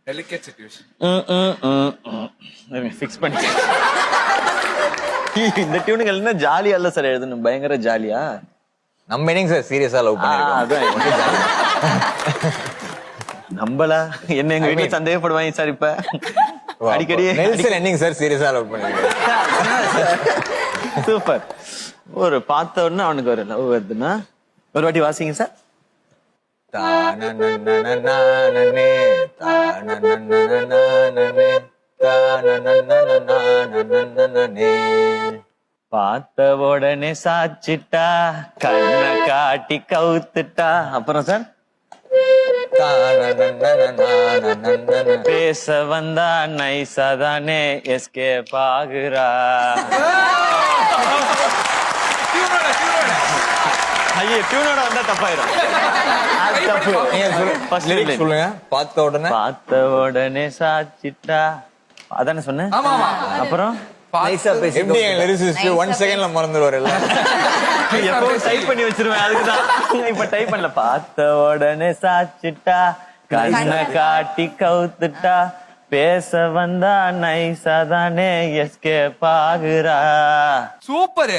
Delicate situation. Fix பண்ணி இந்த டியூனுக்கு என்ன ஜாலியா இல்ல சார் எழுதணும், பயங்கர ஜாலியா. நம்ம என்னங்க சார் சீரியஸா லவ் பண்ணிருக்கோம். அதான் நம்பலா என்ன எங்க வீட்டுல சந்தேகப்படுவாங்க சார். இப்ப அடிக்கடி நெல்சன் என்னங்க சார் சீரியஸா லவ் பண்ணிருக்கோம். சூப்பர். ஒரு பார்த்த உடனே அவனுக்கு ஒரு லவ் வருதுன்னா ஒரு வாட்டி வாசிங்க சார். தானனனனனனனே, தானனனனனனனே, தானனனனனனனனனே. பார்த்த உடனே சாச்சிட்டா, கண்ணை காட்டி கவுத்துட்டா. அப்புறம் சார் தானனனனனனனனனனே. பேச வந்தா நைஸா தானே எஸ்கேப் ஆகுறா. ஐயோ டியூனோட வந்தா தப்பாயிரும். அது தப்பு. நீங்க First lyrics line. சொல்லுங்க. பார்த்த உடனே பார்த்த உடனே சாச்சிட்டா, அதானே சொன்னேன். ஆமா ஆமா. அப்புறம் நைஸா பேசி எப்படி எங்க லிரிசிஸ்ட் 1 செகண்ட்ல மறந்துடுவாரு எல்லாம். எப்பவும் டைப் பண்ணி வச்சிருவேன், அதுக்குதான் இப்ப டைப் பண்ணல. பார்த்த உடனே சாச்சிட்டா, கண்ணை காட்டி கவுத்துட்டா, பேச வந்தா நைஸா தானே எஸ்கேப் ஆகுறா. சூப்பர்.